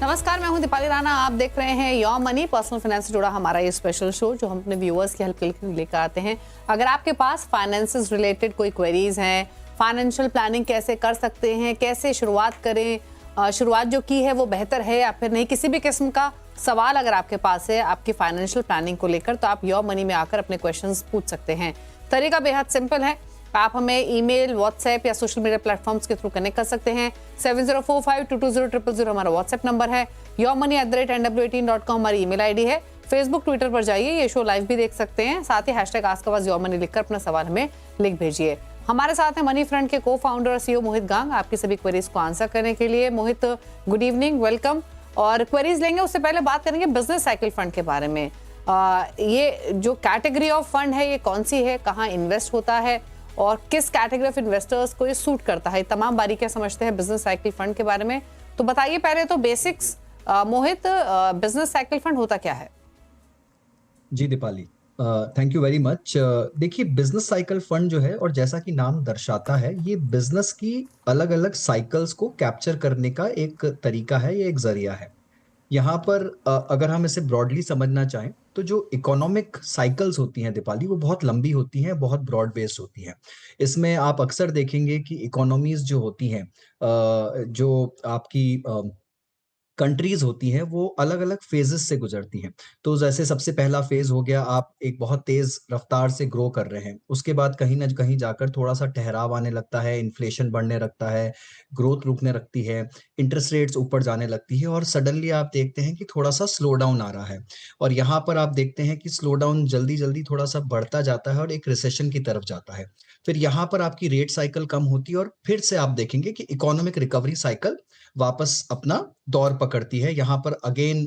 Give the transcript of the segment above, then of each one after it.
नमस्कार, मैं हूं दीपाली राणा। आप देख रहे हैं योर मनी, पर्सनल फाइनेंस से जुड़ा हमारा ये स्पेशल शो जो हम अपने व्यूअर्स की हेल्प के लिए लेकर आते हैं। अगर आपके पास फाइनेंसेस रिलेटेड कोई क्वेरीज हैं, फाइनेंशियल प्लानिंग कैसे कर सकते हैं, कैसे शुरुआत करें, शुरुआत जो की है वो बेहतर है या फिर नहीं, किसी भी किस्म का सवाल अगर आपके पास है आपकी फाइनेंशियल प्लानिंग को लेकर, तो आप योर मनी में आकर अपने क्वेश्चंस पूछ सकते हैं। तरीका बेहद सिंपल है। आप हमें ईमेल, व्हाट्सएप या सोशल मीडिया प्लेटफॉर्म्स के थ्रू कनेक्ट कर सकते हैं। 7045220000 हमारा व्हाट्सएप नंबर है। yourmoney@nw18.com हमारी ईमेल आईडी है। फेसबुक, ट्विटर पर जाइए, ये शो लाइव भी देख सकते हैं। साथ ही #AskUsYourMoney लिखकर अपना सवाल हमें लिख भेजिए। हमारे साथ हैं मनी फ्रंट के को फाउंडर और CEO मोहित गांग, आपकी सभी क्वेरीज को आंसर करने के लिए। मोहित, गुड इवनिंग, वेलकम। और क्वेरीज लेंगे उससे पहले बात करेंगे बिजनेस साइकिल फंड के बारे में। ये जो कैटेगरी ऑफ फंड है ये कौन सी है, कहाँ इन्वेस्ट होता है और किस कैटेगरी ऑफ इन्वेस्टर्स को ये सूट करता है, तमाम बारीकियां समझते हैं बिजनेस साइकिल फंड के बारे में। तो बताइए पहले तो basics, Mohit, business cycle fund होता क्या है? जी Deepali, thank you very much. देखिए, बिजनेस साइकिल फंड जो है, और जैसा कि नाम दर्शाता है, ये बिजनेस की अलग अलग साइकिल्स को कैप्चर करने का एक तरीका है, ये एक जरिया है। यहाँ पर अगर हम इसे ब्रॉडली समझना चाहें तो जो इकोनॉमिक साइकिल्स होती हैं दीपाली, वो बहुत लंबी होती हैं, बहुत ब्रॉड बेस्ड होती हैं। इसमें आप अक्सर देखेंगे कि इकोनॉमीज जो होती हैं, जो आपकी कंट्रीज होती हैं, वो अलग-अलग फेजेस से गुजरती हैं। तो जैसे सबसे पहला फेज हो गया, आप एक बहुत तेज रफ्तार से ग्रो कर रहे हैं। उसके बाद कहीं न कहीं जाकर थोड़ा-सा ठहराव आने लगता है, इन्फ्लेशन बढ़ने लगता है, ग्रोथ रुकने लगती है, इंटरेस्ट रेट्स ऊपर जाने लगती है और सडनली आप देखते हैं कि थोड़ा-सा स्लो डाउन आ रहा है। और यहाँ पर आप देखते हैं कि स्लो डाउन जल्दी-जल्दी थोड़ा-सा बढ़ता जाता है और एक रिसेशन की तरफ जाता है। फिर यहाँ पर आपकी रेट साइकिल कम होती है और फिर से आप देखेंगे कि इकोनॉमिक रिकवरी साइकिल वापस अपना दौर पकड़ती है। यहाँ पर अगेन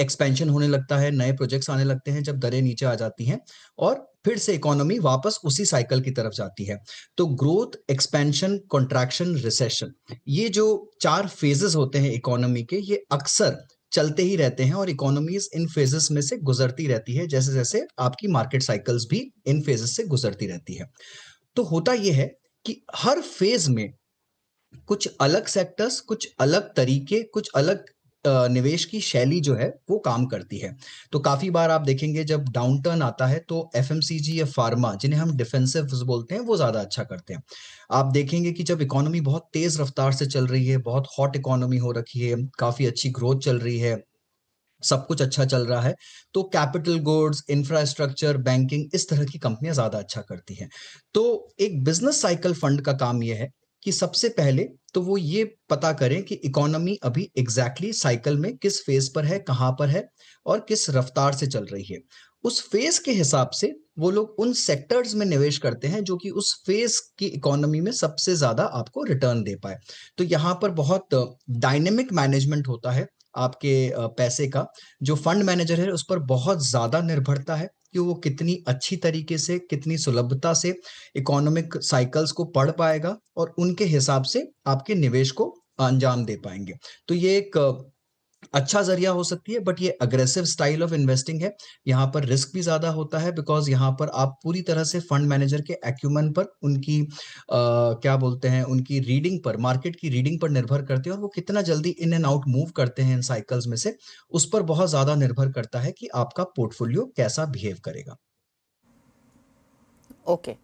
एक्सपेंशन होने लगता है, नए प्रोजेक्ट्स आने लगते हैं जब दरें नीचे आ जाती हैं और फिर से इकोनॉमी वापस उसी साइकिल की तरफ जाती है। तो ग्रोथ, एक्सपेंशन, कॉन्ट्रैक्शन, रिसेशन, ये जो 4 फेजेस होते हैं इकोनॉमी के, ये अक्सर चलते ही रहते हैं और इकोनॉमीज इन फेजेस में से गुजरती रहती है, जैसे-जैसे आपकी मार्केट साइकिल्स भी इन फेजेस से गुजरती रहती है। तो होता ये है कि हर फेज में कुछ अलग सेक्टर्स, कुछ अलग तरीके, कुछ अलग निवेश की शैली जो है वो काम करती है। तो काफ़ी बार आप देखेंगे जब डाउनटर्न आता है तो एफएमसीजी या फार्मा, जिन्हें हम डिफेंसिव्स बोलते हैं, वो ज़्यादा अच्छा करते हैं। आप देखेंगे कि जब इकोनॉमी बहुत तेज़ रफ्तार से चल रही है, बहुत हॉट इकोनॉमी हो रखी है, काफ़ी अच्छी ग्रोथ चल रही है, सब कुछ अच्छा चल रहा है, तो कैपिटल गुड्स, इंफ्रास्ट्रक्चर, बैंकिंग, इस तरह की कंपनियाँ ज़्यादा अच्छा करती हैं। तो एक बिज़नेस साइकिल फंड का काम ये है कि सबसे पहले तो वो ये पता करें कि इकोनॉमी अभी एग्ज़ैक्टली साइकिल में किस फ़ेज़ पर है, कहाँ पर है और किस रफ़्तार से चल रही है। उस फ़ेज़ के हिसाब से वो लोग उन सेक्टर्स में निवेश करते हैं जो कि उस फ़ेज़ की इकोनॉमी में सबसे ज़्यादा आपको रिटर्न दे पाएँ। तो यहाँ पर बहुत डायनामिक मैनेजमेंट होता है आपके पैसे का। जो फंड मैनेजर है उस पर बहुत ज़्यादा निर्भरता है कि वो कितनी अच्छी तरीके से, कितनी सुलभता से इकोनॉमिक साइकिल्स को पढ़ पाएगा और उनके हिसाब से आपके निवेश को अंजाम दे पाएँगे। तो ये एक अच्छा ज़रिया हो सकती है, बट ये अग्रेसिव स्टाइल ऑफ इन्वेस्टिंग है। यहाँ पर रिस्क भी ज़्यादा होता है बिकॉज़ यहाँ पर आप पूरी तरह से फंड मैनेजर के एक्यूमेन पर, उनकी क्या बोलते हैं, उनकी रीडिंग पर, मार्केट की रीडिंग पर निर्भर करते हैं और वो कितना जल्दी इन एंड आउट मूव करते हैं इन साइकिल्स में से, उस पर बहुत ज़्यादा निर्भर करता है कि आपका पोर्टफोलियो कैसा बिहेव करेगा। ओके,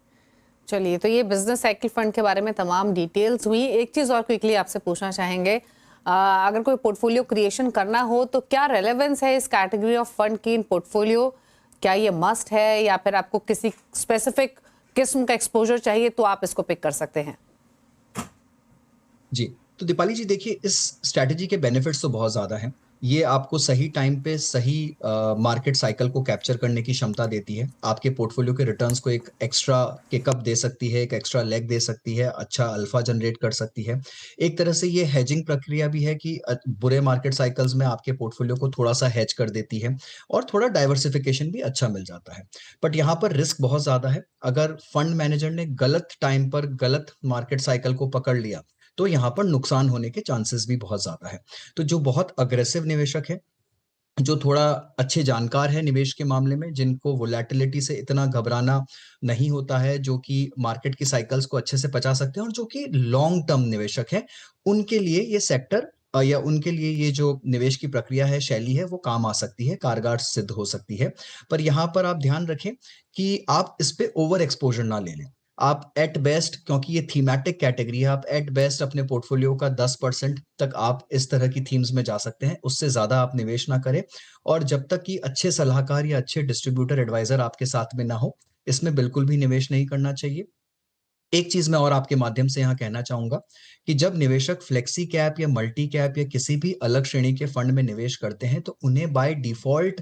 चलिए, तो ये बिजनेस साइकिल फंड के बारे में तमाम डिटेल्स हुई। एक चीज़ और क्विकली आपसे पूछना चाहेंगे, अगर कोई पोर्टफोलियो क्रिएशन करना हो तो क्या रेलेवेंस है इस कैटेगरी ऑफ फंड की इन पोर्टफोलियो? क्या ये मस्ट है या फिर आपको किसी स्पेसिफिक किस्म का एक्सपोजर चाहिए तो आप इसको पिक कर सकते हैं? जी, तो दीपाली जी, देखिए, इस स्ट्रैटेजी के बेनिफिट्स तो बहुत ज़्यादा हैं। ये आपको सही टाइम पे सही मार्केट साइकिल को कैप्चर करने की क्षमता देती है। आपके पोर्टफोलियो के रिटर्न्स को एक एक्स्ट्रा किकअप दे सकती है, एक एक्स्ट्रा लेग दे सकती है, अच्छा अल्फा जनरेट कर सकती है। एक तरह से ये हेजिंग प्रक्रिया भी है कि बुरे मार्केट साइकिल्स में आपके पोर्टफोलियो को थोड़ा-सा हेज कर देती है और थोड़ा डाइवर्सिफिकेशन भी अच्छा मिल जाता है। बट यहाँ पर रिस्क बहुत ज़्यादा है। अगर फंड मैनेजर ने गलत टाइम पर गलत मार्केट साइकिल को पकड़ लिया, तो यहाँ पर नुकसान होने के चांसेस भी बहुत ज़्यादा है। तो जो बहुत अग्रेसिव निवेशक है, जो थोड़ा अच्छे जानकार है निवेश के मामले में, जिनको वोलैटिलिटी से इतना घबराना नहीं होता है, जो कि मार्केट की साइकिल्स को अच्छे से पचा सकते हैं और जो कि लॉन्ग टर्म निवेशक हैं, उनके लिए ये सेक्टर या उनके लिए ये जो निवेश की प्रक्रिया है, शैली है, वो काम आ सकती है, कारगर सिद्ध हो सकती है। पर यहाँ पर आप ध्यान रखें कि आप इस पे ओवर एक्सपोज़र ना ले लें। आप एट बेस्ट, क्योंकि ये थीमैटिक कैटेगरी है, आप एट बेस्ट अपने पोर्टफोलियो का 10% तक आप इस तरह की थीम्स में जा सकते हैं, उससे ज़्यादा आप निवेश ना करें। और जब तक कि अच्छे सलाहकार या अच्छे डिस्ट्रीब्यूटर, एडवाइज़र आपके साथ में ना हो, इसमें बिल्कुल भी निवेश नहीं करना चाहिए। एक चीज़ मैं और आपके माध्यम से यहाँ कहना चाहूँगा कि जब निवेशक फ्लेक्सी कैप या मल्टी कैप या किसी भी अलग श्रेणी के फंड में निवेश करते हैं, तो उन्हें बाय डिफ़ॉल्ट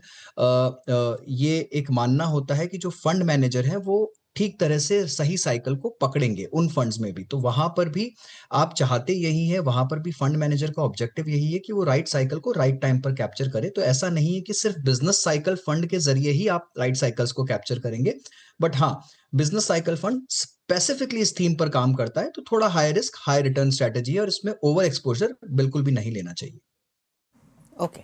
ये एक मानना होता है कि जो फंड मैनेजर है, वो ठीक तरह से सही साइकिल को पकड़ेंगे उन फंड्स में भी। तो वहाँ पर भी आप चाहते यही है, वहाँ पर भी फंड मैनेजर का ऑब्जेक्टिव यही है कि वो राइट साइकिल को राइट टाइम पर कैप्चर करे। तो ऐसा नहीं है कि सिर्फ़ बिज़नेस साइकिल फंड के ज़रिए ही आप राइट साइकिल्स को कैप्चर करेंगे। बट हाँ, बिज़नेस साइकिल फंड स्पेसिफिकली इस थीम पर काम करता है, तो थोड़ा high risk, high return strategy है और इसमें ओवर एक्सपोज़र बिल्कुल भी नहीं लेना चाहिए। ओके,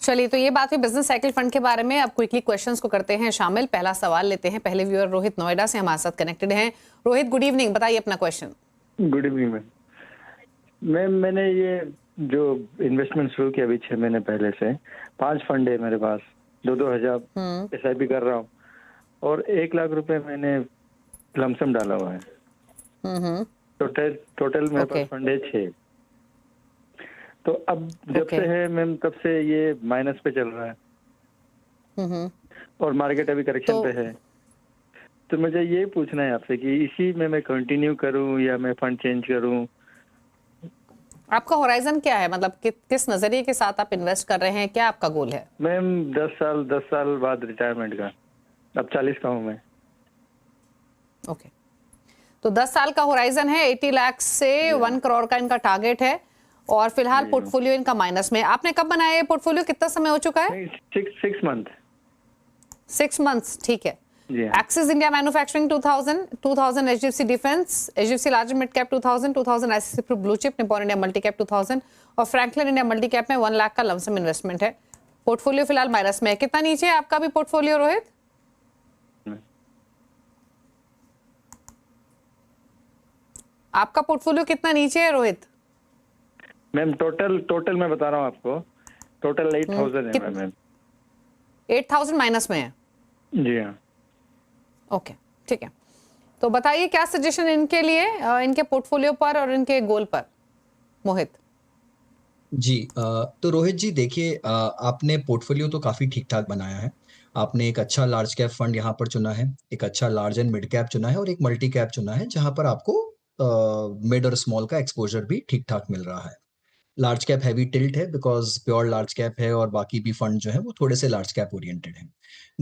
चलिए, तो ये बात हुई बिजनेस साइकिल फंड के बारे में। अब क्विकली क्वेश्चंस को करते हैं शामिल। पहला सवाल लेते हैं। पहले व्यूअर रोहित नोएडा से हमारे साथ कनेक्टेड हैं। रोहित, गुड इवनिंग, बताइए अपना क्वेश्चन। Good evening ma'am. मैंने ये जो इन्वेस्टमेंट शुरू किया अभी 6 महीने पहले से, 5 फंड है मेरे पास, 2-2 हजार SIP कर रहा हूँ और 1 लाख रुपए मैंने लमसम डाला हुआ है। टोटल मेरे पास फंड है 6। तो अब जब से है मैम, तब से ये माइनस पे चल रहा है और मार्केट अभी करेक्शन पे है। तो मुझे ये पूछना है आपसे कि इसी में मैं कंटिन्यू करूं या मैं फंड चेंज करूं? आपका होराइजन क्या है, मतलब किस नजरिए के साथ आप इन्वेस्ट कर रहे हैं, क्या आपका गोल है? मैम 10 साल बाद रिटायरमेंट का। अब 40 का हूं मैं। ओके, तो 10 साल का होराइजन है। 80 लाख से 1 करोड़ का इनका टारगेट है और फिलहाल पोर्टफोलियो इनका माइनस में। आपने कब बनाया ये पोर्टफोलियो, कितना समय हो चुका है? 6 मंथ। 6 मंथ्स, ठीक है। जी हाँ। Axis India manufacturing 2000 HDFC defence, HDFC large mid cap 2000 ICICI Pru blue chip, Nippon India multi cap 2000 और फ्रैंकलिन इंडिया मल्टी कैप में 1 लाख का लमसम इन्वेस्टमेंट है। पोर्टफोलियो फिलहाल माइनस में है। कितना नीचे है आपका भी पोर्टफोलियो रोहित? आपका पोर्टफोलियो कितना नीचे है रोहित? मैम टोटल मैं बता रहा हूँ आपको, टोटल 8000 है मैम। 8000 माइनस में है? जी हाँ। ओके, ठीक है। तो बताइए क्या सजेशन इनके लिए, इनके पोर्टफोलियो पर और इनके गोल पर, मोहित? जी, तो रोहित जी देखिए, आपने पोर्टफोलियो तो काफ़ी ठीक-ठाक बनाया है। आपने एक अच्छा लार्ज कैप फंड यहाँ पर चुना है, एक अच्छा लार्ज एंड मिड कैप चुना है और एक मल्टी कैप चुना है, जहाँ पर आपको मिड और स्मॉल का एक्सपोज़र भी ठीक-ठाक मिल रहा है। लार्ज कैप हैवी टिल्ट है बिकॉज़ प्योर लार्ज कैप है और बाकी भी फंड जो है वो थोड़े से लार्ज कैप ओरिएंटेड हैं।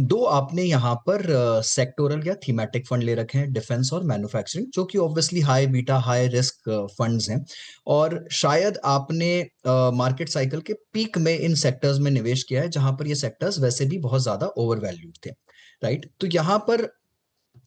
2 आपने यहाँ पर सेक्टोरल या थीमैटिक फंड ले रखे हैं, डिफेंस और मैन्युफैक्चरिंग, जो कि obviously high beta, high risk funds हैं और शायद आपने मार्केट साइकिल के पीक में इन सेक्टर्स में निवेश किया है, जहाँ पर ये सेक्टर्स वैसे भी बहुत ज़्यादा ओवर वैल्यूड थे, राइट? तो यहाँ पर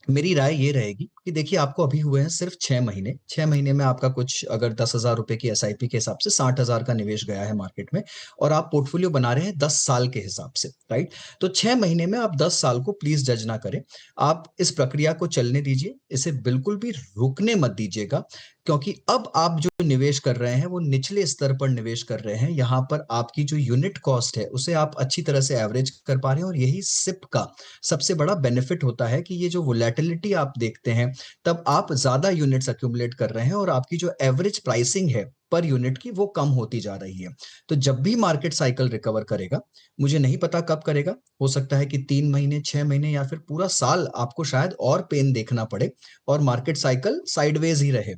मेरी राय ये रहेगी कि देखिए आपको अभी हुए हैं सिर्फ 6 महीने। 6 महीने में आपका कुछ अगर 10,000 रुपए की एसआईपी के हिसाब से 60,000 का निवेश गया है मार्केट में और आप पोर्टफोलियो बना रहे हैं 10 साल के हिसाब से, राइट? तो 6 महीने में आप 10 साल को प्लीज़ जज ना करें। आप इस प्रक्रिया को चलने दीजिए, इसे बिल्कुल भी रुकने मत दीजिएगा, क्योंकि अब आप जो निवेश कर रहे हैं वो निचले स्तर पर निवेश कर रहे हैं। यहाँ पर आपकी जो यूनिट कॉस्ट है उसे आप अच्छी तरह से एवरेज कर पा रहे हैं और यही सिप का सबसे बड़ा बेनिफिट होता है कि ये जो वोलेटिलिटी आप देखते हैं, तब आप ज़्यादा यूनिट्स एक्यूमुलेट कर रहे हैं और आपकी जो एवरेज प्राइसिंग है पर यूनिट की वो कम होती जा रही है। तो जब भी मार्केट साइकिल रिकवर करेगा, मुझे नहीं पता कब करेगा, हो सकता है कि 3 महीने, 6 महीने या फिर पूरा साल आपको शायद और पेन देखना पड़े और मार्केट साइकिल साइडवेज ही रहे।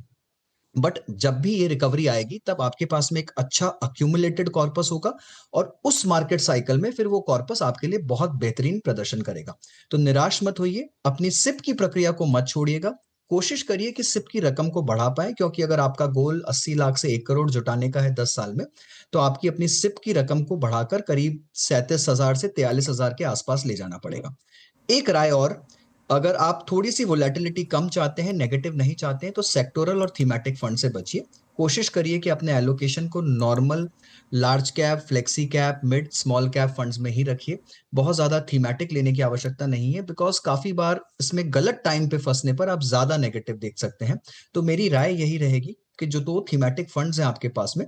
बट जब भी ये रिकवरी आएगी तब आपके पास में एक अच्छा अक्यूमुलेटेड कॉर्पस होगा और उस मार्केट साइकिल में फिर वो कॉर्पस आपके लिए बहुत बेहतरीन प्रदर्शन करेगा। तो निराश मत होइए, अपनी सिप की प्रक्रिया को मत छोड़िएगा। कोशिश करिए कि सिप की रकम को बढ़ा पाएं, क्योंकि अगर आपका गोल 80 लाख से 1 करोड़ जुटाने का है 10 साल में, तो आपकी अपनी सिप की रकम को बढ़ाकर करीब 37,000 से 43,000 के आसपास ले जाना पड़ेगा। एक राय और, अगर आप थोड़ी-सी वोलेटिलिटी कम चाहते हैं, नेगेटिव नहीं चाहते हैं, तो सेक्टोरल और थीमैटिक फंड से बचिए। कोशिश करिए कि अपने एलोकेशन को normal, large cap, flexi cap, mid, small cap funds में ही रखिए। बहुत ज़्यादा थीमैटिक लेने की आवश्यकता नहीं है, बिकॉज़ काफ़ी बार इसमें गलत टाइम पे फँसने पर आप ज़्यादा नेगेटिव देख सकते हैं। तो मेरी राय यही रहेगी कि जो 2 थीमैटिक फंड्स हैं आपके पास में,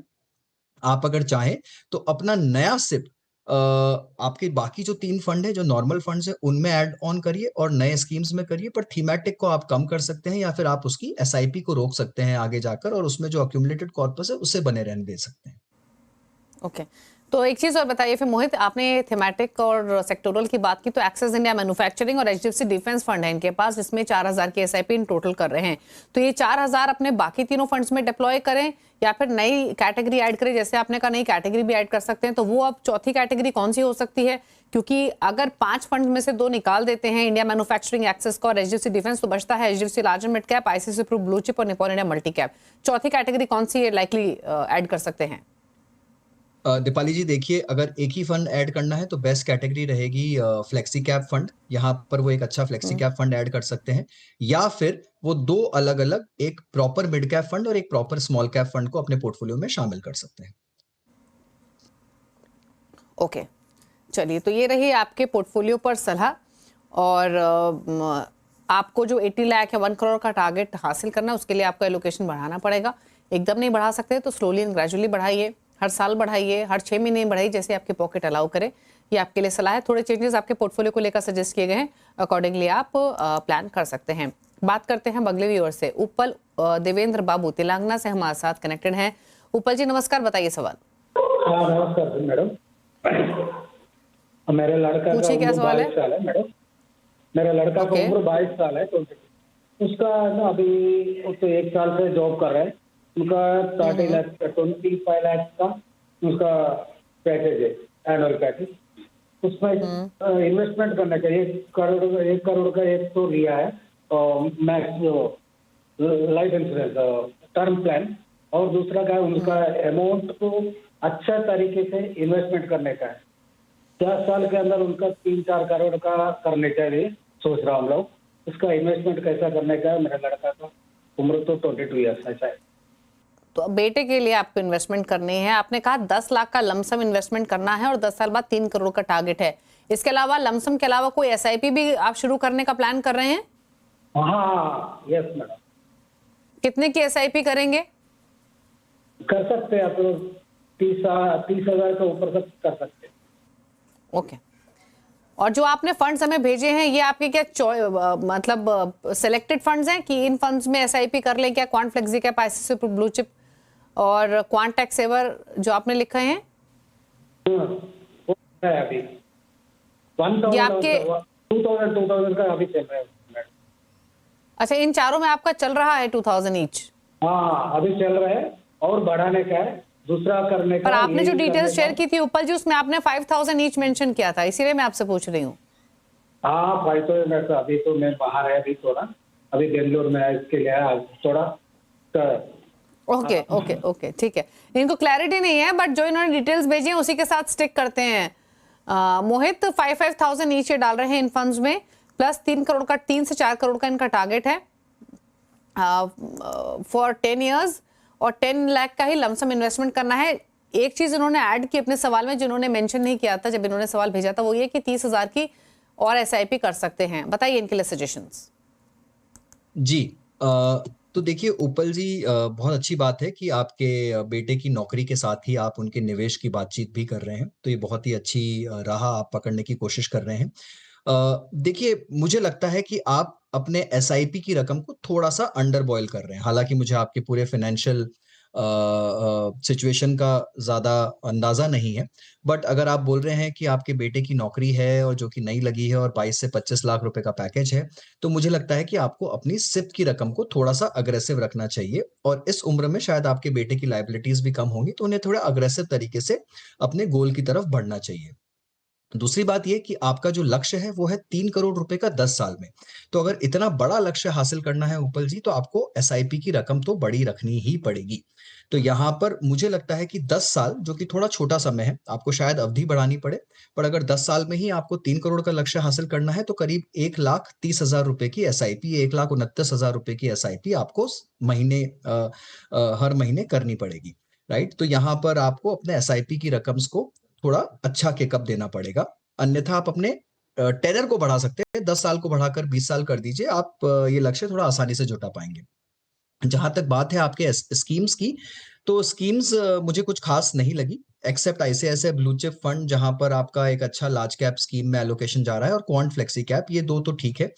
आप अगर चाहें तो अपना नया सिप आपके बाकी जो 3 फंड है, जो नॉर्मल फंड्स है, उनमें ऐड ऑन करिए और नए स्कीम्स में करिए, पर थीमेटिक को आप कम कर सकते हैं या फिर आप उसकी एसआईपी को रोक सकते हैं आगे जाकर और उसमें जो अक्यूमुलेटेड कॉर्पस है उससे बने रहने दे सकते हैं। ओके तो एक चीज और बताइए फिर मोहित, आपने थीमेटिक और सेक्टोरल की बात की, तो एक्सिस इंडिया मैन्युफैक्चरिंग और एचडीएफसी डिफेंस फंड है इनके पास, जिसमें 4000 की एसआईपी इन टोटल कर रहे हैं। तो ये 4000 अपने बाकी तीनों फंड्स में डिप्लॉय करें या फिर नई कैटेगरी ऐड करें? जैसे आपने कहा नई कैटेगरी भी ऐड कर सकते हैं, तो वो अब चौथी कैटेगरी कौन सी हो सकती है? क्योंकि अगर 5 फंड में से 2 निकाल देते हैं, इंडिया मैन्युफैक्चरिंग, एक्सेस का और एचडीएफसी डिफेंस, तो बचता है HDFC large and mid cap, ICICI Pru blue chip और निपॉन इंडिया मल्टी कैप। चौथी कैटेगरी कौन सी लाइकली ऐड कर सकते हैं? दीपाली जी देखिए, अगर एक ही फंड ऐड करना है तो बेस्ट कैटेगरी रहेगी फ्लेक्सी कैप फंड। यहाँ पर वो एक अच्छा फ्लेक्सी कैप फंड ऐड कर सकते हैं, या फिर वो 2 अलग अलग, एक प्रॉपर मिड कैप फंड और एक प्रॉपर स्मॉल कैप फंड को अपने पोर्टफोलियो में शामिल कर सकते हैं। ओके चलिए, तो ये रही आपके पोर्टफोलियो पर सलाह। और आपको जो 80 लाख या 1 करोड़ का टारगेट हासिल करना है, उसके लिए आपको एलोकेशन बढ़ाना पड़ेगा। एकदम नहीं बढ़ा सकते तो स्लोली एंड ग्रेजुअली बढ़ाइए, हर साल बढ़ाइए, हर 6 महीने बढ़ाइए, जैसे आपके पॉकेट अलाउ करे। ये आपके लिए सलाह है। थोड़े चेंजेस आपके पोर्टफोलियो को लेकर सजेस्ट किए गए हैं, अकॉर्डिंगली आप प्लान कर सकते हैं। बात करते हैं अगले व्यूअर से। उपल देवेंद्र बाबू तेलंगाना से हमारे साथ कनेक्टेड हैं। उपल जी नमस्कार, बताइए सवाल। हाँ नमस्कार मैडम। मेरे लड़का का पूछिए क्या उम्र सवाल 22 साल है मैडम। मेरे लड़का का ओके। उम्र 22 साल है। तो उसका ना अभी वो तो 1 साल से जॉब कर रहा है। उनका 30 लाख 25 लाख का उसका पैकेज है, एनुअल पैकेज। उसमें इन्वेस्टमेंट करना चाहिए। 1 करोड़ का एक तो लिया है और max life insurance term plan, और दूसरा का उनका अमाउंट को अच्छा तरीके से इन्वेस्टमेंट करने का है। 10 साल के अंदर उनका 3-4 करोड़ का करने चाहिए, सोच रहा हम लोग। उसका इन्वेस्टमेंट कैसा करने का है? मेरा लड़का का उम्र तो 22 ईयर्स ऐसा है। तो बेटे के लिए आपको इन्वेस्टमेंट करनी है। आपने कहा 10 लाख का लमसम इन्वेस्टमेंट करना है और 10 साल बाद 3 करोड़ का टारगेट है। इसके अलावा लमसम के अलावा कोई एसआईपी भी आप शुरू करने का प्लान कर रहे हैं? हाँ यस मैडम। कितने की एसआईपी करेंगे? कर सकते हैं आप 30,000 के ऊपर तक कर सकते हैं। ओके। और जो आपने फंड्स हमें भेजे हैं, ये आपके क्या मतलब सिलेक्टेड फंड्स हैं कि इन फंड्स में एसआईपी कर लें क्या? Quant flexi cap, ICICI blue chip और क्वांट टैक्स सेवर जो आपने लिखे हैं, वो है अभी ये आपके 2000 का अभी चल रहा है मैडम। अच्छा, इन चारों में आपका चल रहा है 2000 ईच? हाँ अभी चल रहा है और बढ़ाने का है, दूसरा करने का। पर आपने जो यही डिटेल्स करने शेयर का। की थी उपल जी, उसमें आपने 5000 ईच मेंशन किया था, इसीलिए मैं आपसे पूछ रही हूँ। हाँ भाई, तो अभी तो मैं बाहर है, अभी थोड़ा अभी बेंगलोर में है, इसके लिए आज थोड़ा ओके ओके ओके ठीक है। इनको क्लैरिटी नहीं है, बट जो इन्होंने डिटेल्स भेजी हैं उसी के साथ स्टिक करते हैं। मोहित 5,000 नीचे डाल रहे हैं इन फंड्स में, प्लस 3 करोड़ का, 3 से 4 करोड़ का इनका टारगेट है फॉर 10 इयर्स, और 10 लाख का ही लमसम इन्वेस्टमेंट करना है। एक चीज इन्होंने ऐड की अपने सवाल में, जिन्होंने मेंशन नहीं किया था जब इन्होंने सवाल भेजा था, वो ये कि 30,000 की और एसआईपी कर सकते हैं। बताइए इनके लिए सजेशंस। जी तो देखिए उपल जी, बहुत अच्छी बात है कि आपके बेटे की नौकरी के साथ ही आप उनके निवेश की बातचीत भी कर रहे हैं, तो ये बहुत ही अच्छी राह आप पकड़ने की कोशिश कर रहे हैं। देखिए मुझे लगता है कि आप अपने एसआईपी की रकम को थोड़ा-सा अंडर बॉयल कर रहे हैं। हालाँकि मुझे आपके पूरे फाइनेंशियल सिचुएशन का ज़्यादा अंदाज़ा नहीं है, बट अगर आप बोल रहे हैं कि आपके बेटे की नौकरी है और जो कि नई लगी है और 22 से 25 लाख रुपए का पैकेज है, तो मुझे लगता है कि आपको अपनी सिप की रकम को थोड़ा-सा अग्रेसिव रखना चाहिए, और इस उम्र में शायद आपके बेटे की लायबिलिटीज़ भी कम होंगी, तो उन्हें थोड़ा अग्रेसिव तरीके से अपने गोल की तरफ बढ़ना चाहिए। दूसरी बात ये कि आपका जो लक्ष्य है वो है 3 करोड़ रुपए का 10 साल में। तो अगर इतना बड़ा लक्ष्य हासिल करना है उपल जी, तो आपको एसआईपी की रकम तो बड़ी रखनी ही पड़ेगी। तो यहाँ पर मुझे लगता है कि 10 साल, जो कि थोड़ा छोटा समय है, आपको शायद अवधि बढ़ानी पड़े, पर अगर 10 साल में ही आपको 3 करोड़ का लक्ष्य हासिल करना है, तो करीब 1,30,000 रुपए की एसआईपी, 1,29,000 रुपए की एसआईपी आपको हर महीने करनी पड़ेगी, राइट? तो यहाँ पर आपको अपने एसआईपी की रकम्स को थोड़ा अच्छा किकअप देना पड़ेगा। अन्यथा आप अपने टेनर को बढ़ा सकते हैं, 10 साल को बढ़ाकर 20 साल कर दीजिए, आप ये लक्ष्य थोड़ा आसानी से जुटा पाएँगे। जहाँ तक बात है आपके स्कीम्स की, तो स्कीम्स मुझे कुछ खास नहीं लगी, except ICICI blue chip fund जहां पर आपका एक अच्छा लार्ज कैप स्कीम में एलोकेशन जा रहा है, और क्वांट फ्लेक्सी कैप, ये दो तो ठीक है।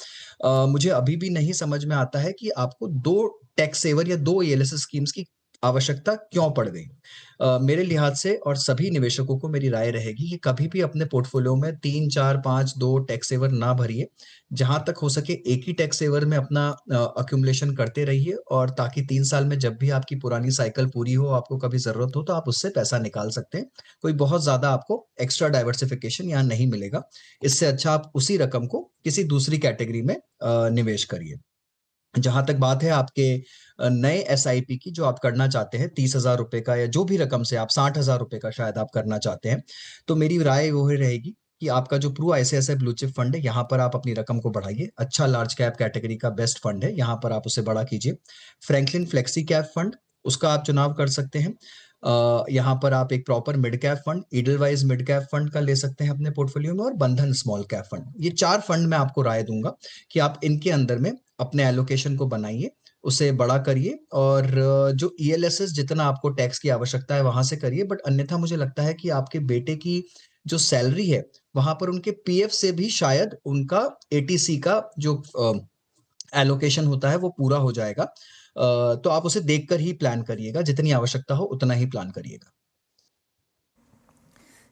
मुझे अभी भी नहीं समझ में आता है कि आपको 2 टैक्स सेवर या 2 ELSS स्कीम्स की आवश्यकता क्यों पड़ गई। मेरे लिहाज से और सभी निवेशकों को मेरी राय रहेगी कि कभी भी अपने पोर्टफोलियो में 3, 4, 5, 2 टैक्स सेवर ना भरिए। जहां तक हो सके एक ही टैक्स सेवर में अपना अक्यूमुलेशन करते रहिए, और ताकि 3 साल में जब भी आपकी पुरानी साइकिल पूरी हो, आपको कभी जरूरत हो, तो आप उससे पैसा निकाल सकते हैं। कोई बहुत ज्यादा आपको एक्स्ट्रा डाइवर्सिफिकेशन यहाँ नहीं मिलेगा। इससे अच्छा आप उसी रकम को किसी दूसरी कैटेगरी में निवेश करिए। जहां तक बात है आपके नए SIP की जो आप करना चाहते हैं, 30,000 रुपए का, या जो भी रकम से आप 60,000 रुपए का शायद आप करना चाहते हैं, तो मेरी राय वो ही रहेगी कि आपका जो Pru ICICI blue chip fund है, यहाँ पर आप अपनी रकम को बढ़ाइए। अच्छा लार्ज कैप कैटेगरी का बेस्ट फंड है, यहाँ पर आप उसे बड़ा कीजिए। फ्रैंकलिन फ्लेक्सी कैप फंड, उसका आप चुनाव कर सकते हैं। यहाँ पर आप एक proper mid cap fund, Edelweiss mid cap fund का ले सकते हैं अपने पोर्टफोलियो में, और बंधन स्मॉल कैप फंड। ये 4 फंड मैं आपको राय दूंगा कि आप इनके अंदर में अपने एलोकेशन को बनाइए, उसे बड़ा करिए, और जो ELSS जितना आपको टैक्स की आवश्यकता है वहां से करिए। बट अन्यथा मुझे लगता है कि आपके बेटे की जो सैलरी है, वहां पर उनके PF से भी शायद उनका ATC का जो एलोकेशन होता है वो पूरा हो जाएगा। तो आप उसे देखकर ही प्लान करिएगा, जितनी आवश्यकता हो उतना ही प्लान करिएगा।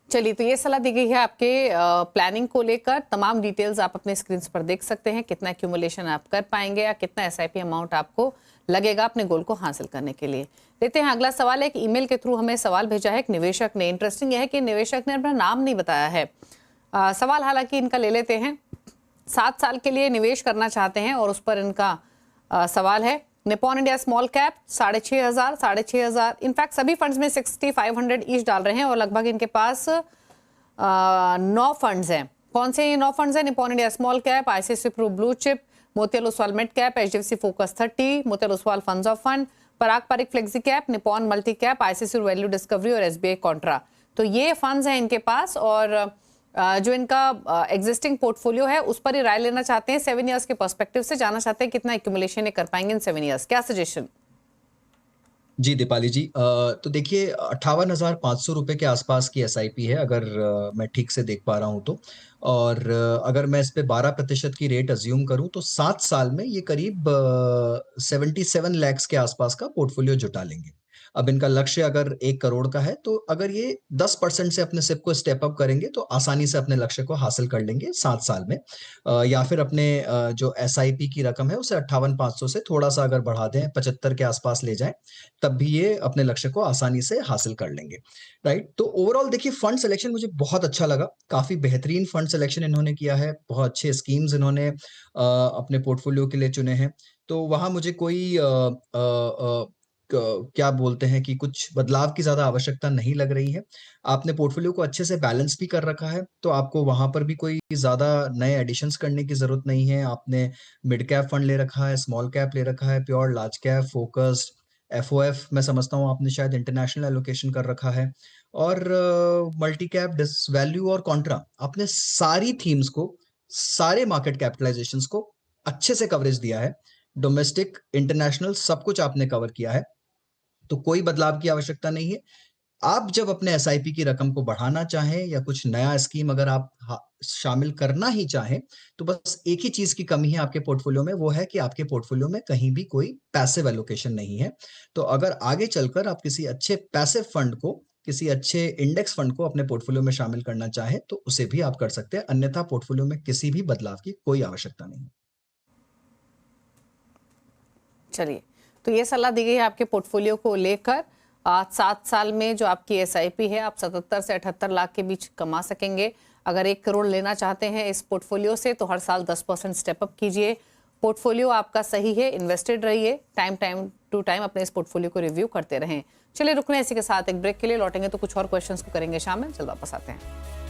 चलिए, तो ये सलाह दी गई है आपके प्लानिंग को लेकर। तमाम डिटेल्स आप अपने स्क्रीन पर देख सकते हैं, कितना एक्यूमुलेशन आप कर पाएंगे या कितना SIP अमाउंट आपको लगेगा अपने गोल को हासिल करने के लिए। लेते हैं अगला सवाल। एक ईमेल के थ्रू हमें सवाल भेजा है एक निवेशक ने। इंटरेस्टिंग यह है कि निवेशक ने अपना नाम नहीं बताया है। सवाल हालांकि इनका ले लेते हैं। 7 साल के लिए निवेश करना चाहते हैं और उस पर इनका सवाल है। Nippon India small cap 6,500 in fact सभी फंड्स में 6,500 ईच डाल रहे हैं, और लगभग इनके पास 9 फंड्स हैं। कौन से ये 9 फंड्स हैं? Nippon India small cap, ICICI Pru blue chip, Motilal Oswal mid cap, HDFC focus 30, Motilal Oswal funds of fund, Parag Parikh flexi cap, Nippon multi cap, ICICI value discovery और SBI कॉन्ट्रा। तो ये फंड्स हैं इनके पास, और जो इनका एग्जिस्टिंग पोर्टफोलियो है उस पर ही राय लेना चाहते हैं। 7 इयर्स के पर्सपेक्टिव से जानना चाहते हैं कितना एक्यूमुलेशन ये कर पाएंगे इन 7 इयर्स। क्या सजेशन? जी दीपाली जी, तो देखिए 58,500 रुपए के आसपास की SIP है, अगर मैं ठीक से देख पा रहा हूं तो। और अगर मैं इस पे 12% की रेट अज्यूम करूं तो 7 साल में ये करीब 77 लैक्स के आसपास का पोर्टफोलियो जुटा लेंगे। अब इनका लक्ष्य अगर 1 करोड़ का है, तो अगर ये 10% से अपने सिप को स्टेप अप करेंगे तो आसानी से अपने लक्ष्य को हासिल कर लेंगे 7 साल में। या फिर अपने जो SIP की रकम है उसे 58,500 से थोड़ा सा अगर बढ़ा दें, 75 के आसपास ले जाएं, तब भी ये अपने लक्ष्य को आसानी से हासिल कर लेंगे। राइट, तो ओवरऑल देखिए फंड सिलेक्शन मुझे बहुत अच्छा लगा। काफी बेहतरीन फंड सिलेक्शन इन्होंने किया है, बहुत अच्छे स्कीम्स इन्होंने अपने पोर्टफोलियो के लिए चुने हैं। तो वहां मुझे कोई क्या बोलते हैं कि कुछ बदलाव की ज्यादा आवश्यकता नहीं लग रही है। आपने पोर्टफोलियो को अच्छे से बैलेंस भी कर रखा है, तो आपको वहां पर भी कोई ज्यादा नए एडिशंस करने की जरूरत नहीं है। आपने मिड कैप फंड ले रखा है, स्मॉल कैप ले रखा है, pure large cap, focused, FOF मैं समझता हूँ आपने शायद इंटरनेशनल एलोकेशन कर रखा है, और मल्टी कैप, डिस वैल्यू और कॉन्ट्रा, आपने सारी थीम्स को, सारे मार्केट कैपिटलाइजेशंस को अच्छे से कवरेज दिया है। डोमेस्टिक, इंटरनेशनल, सब कुछ आपने कवर किया है, तो कोई बदलाव की आवश्यकता नहीं है। आप जब अपने SIP की रकम को बढ़ाना चाहें या कुछ नया स्कीम अगर आप शामिल करना ही चाहें, तो बस एक ही चीज की कमी है आपके पोर्टफोलियो में, वो है कि आपके पोर्टफोलियो में कहीं भी कोई पैसिव एलोकेशन नहीं है। तो अगर आगे चलकर आप किसी अच्छे पैसिव फंड को, किसी अच्छे इंडेक्स फंड को अपने पोर्टफोलियो में शामिल करना चाहें, तो उसे भी आप कर सकते हैं। अन्यथा पोर्टफोलियो में किसी भी बदलाव की कोई आवश्यकता नहीं है। चलिए, तो ये सलाह दी गई है आपके पोर्टफोलियो को लेकर। 7 साल में जो आपकी SIP है, आप 77 से 78 लाख के बीच कमा सकेंगे। अगर 1 करोड़ लेना चाहते हैं इस पोर्टफोलियो से, तो हर साल 10% स्टेप अप कीजिए। पोर्टफोलियो आपका सही है, इन्वेस्टेड रहिए, टाइम टू टाइम अपने इस पोर्टफोलियो को रिव्यू करते रहें। चलिए, रुकने इसी के साथ एक ब्रेक के लिए, लौटेंगे तो कुछ और क्वेश्चंस को करेंगे शामिल। चल वापस आते हैं।